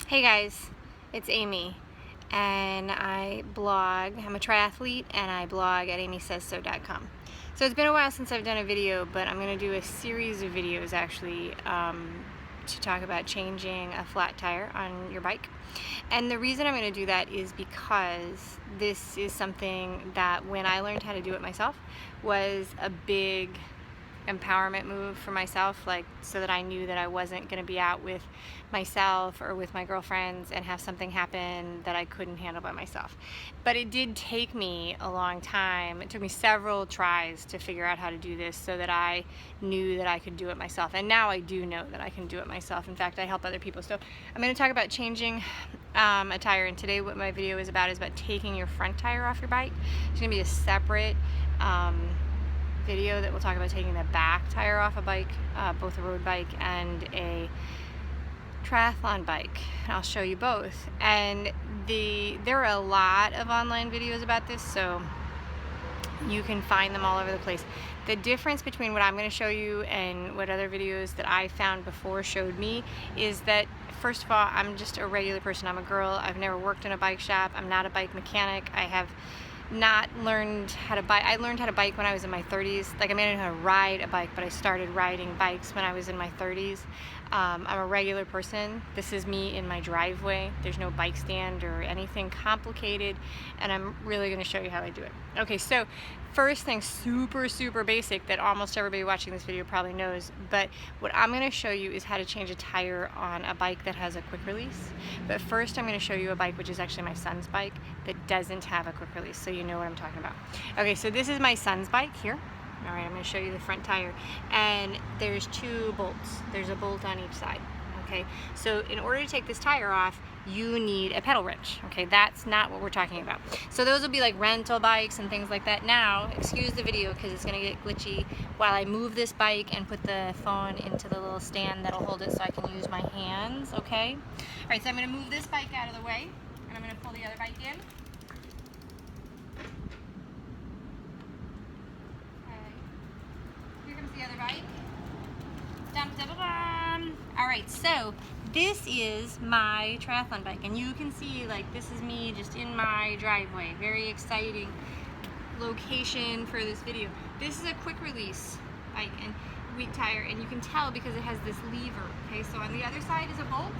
Hey guys, it's Amy and I blog. I'm a triathlete and I blog at amysaysso.com. So it's been a while since I've done a video, but I'm going to do a series of videos actually to talk about changing a flat tire on your bike. And the reason I'm going to do that is because this is something that when I learned how to do it myself was a big empowerment move for myself, like so that I knew that I wasn't going to be out with myself or with my girlfriends and have something happen that I couldn't handle by myself. But it did take me a long time. It took me several tries to figure out how to do this so that I knew that I could do it myself. And now I do know that I can do it myself. In fact, I help other people. So I'm going to talk about changing a tire, and today what my video is about taking your front tire off your bike. It's going to be a separate video that will talk about taking the back tire off a bike, both a road bike and a triathlon bike. I'll show you both. And there are a lot of online videos about this, so you can find them all over the place. The difference between what I'm going to show you and what other videos that I found before showed me is that, first of all, I'm just a regular person. I'm a girl. I've never worked in a bike shop. I'm not a bike mechanic. I have not learned how to bike. I learned how to bike when I was in my 30s. Like, I mean, I didn't know how to ride a bike, but I started riding bikes when I was in my 30s. I'm a regular person. This is me in my driveway. There's no bike stand or anything complicated, and I'm really going to show you how I do it. Okay, so first thing, super basic that almost everybody watching this video probably knows, but what I'm going to show you is how to change a tire on a bike that has a quick release. But first I'm going to show you a bike which is actually my son's bike that doesn't have a quick release, so you know what I'm talking about. Okay, so this is my son's bike here. All right, I'm going to show you the front tire, and there's two bolts. There's a bolt on each side. Okay, so in order to take this tire off, you need a pedal wrench. Okay, that's not what we're talking about. So those will be like rental bikes and things like that. Now, excuse the video because it's going to get glitchy while I move this bike and put the phone into the little stand that'll hold it so I can use my hands. Okay, all right, so I'm going to move this bike out of the way, and I'm going to pull the other bike in. The other bike. Dum, dum, dum. All right, so this is my triathlon bike, and you can see, like, this is me just in my driveway. Very exciting location for this video. This is a quick release bike and wheat tire, and you can tell because it has this lever. Okay, so on the other side is a bolt,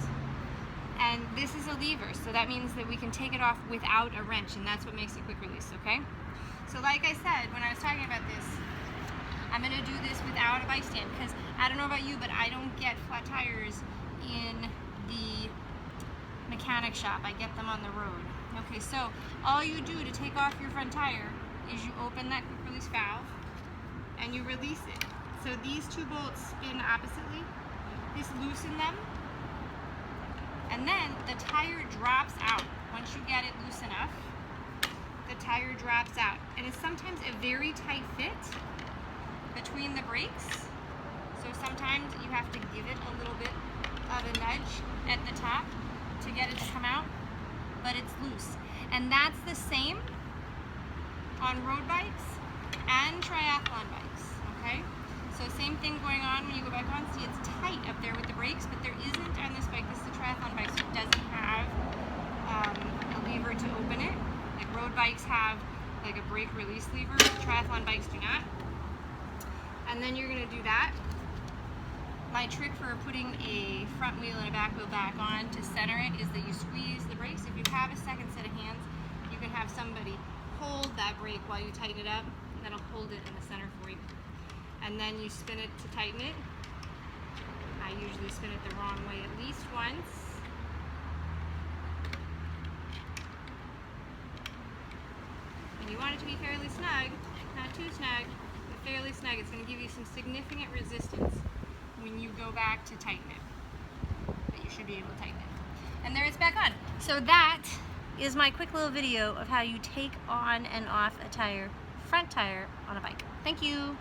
and this is a lever, so that means that we can take it off without a wrench, and that's what makes it quick release. Okay, so like I said when I was talking about this, I'm going to do this without a bike stand because I don't know about you, but I don't get flat tires in the mechanic shop. I get them on the road. Okay, so all you do to take off your front tire is you open that quick release valve and you release it. So these two bolts spin oppositely. This loosens them, and then the tire drops out. Once you get it loose enough, the tire drops out, and it's sometimes a very tight fit between the brakes, so sometimes you have to give it a little bit of a nudge at the top to get it to come out, but it's loose. And that's the same on road bikes and triathlon bikes. Okay, so same thing going on when you go back on. See, it's tight up there with the brakes, but there isn't on this bike. This is a triathlon bike, so it doesn't have a lever to open it. Like road bikes have like a brake release lever, triathlon bikes do not. And then you're going to do that. My trick for putting a front wheel and a back wheel back on to center it is that you squeeze the brakes. If you have a second set of hands, you can have somebody hold that brake while you tighten it up, and that'll hold it in the center for you. And then you spin it to tighten it. I usually spin it the wrong way at least once. And you want it to be fairly snug, not too snug. Fairly snug. It's going to give you some significant resistance when you go back to tighten it, but you should be able to tighten it. And there it's back on. So that is my quick little video of how you take on and off a tire, front tire on a bike. Thank you.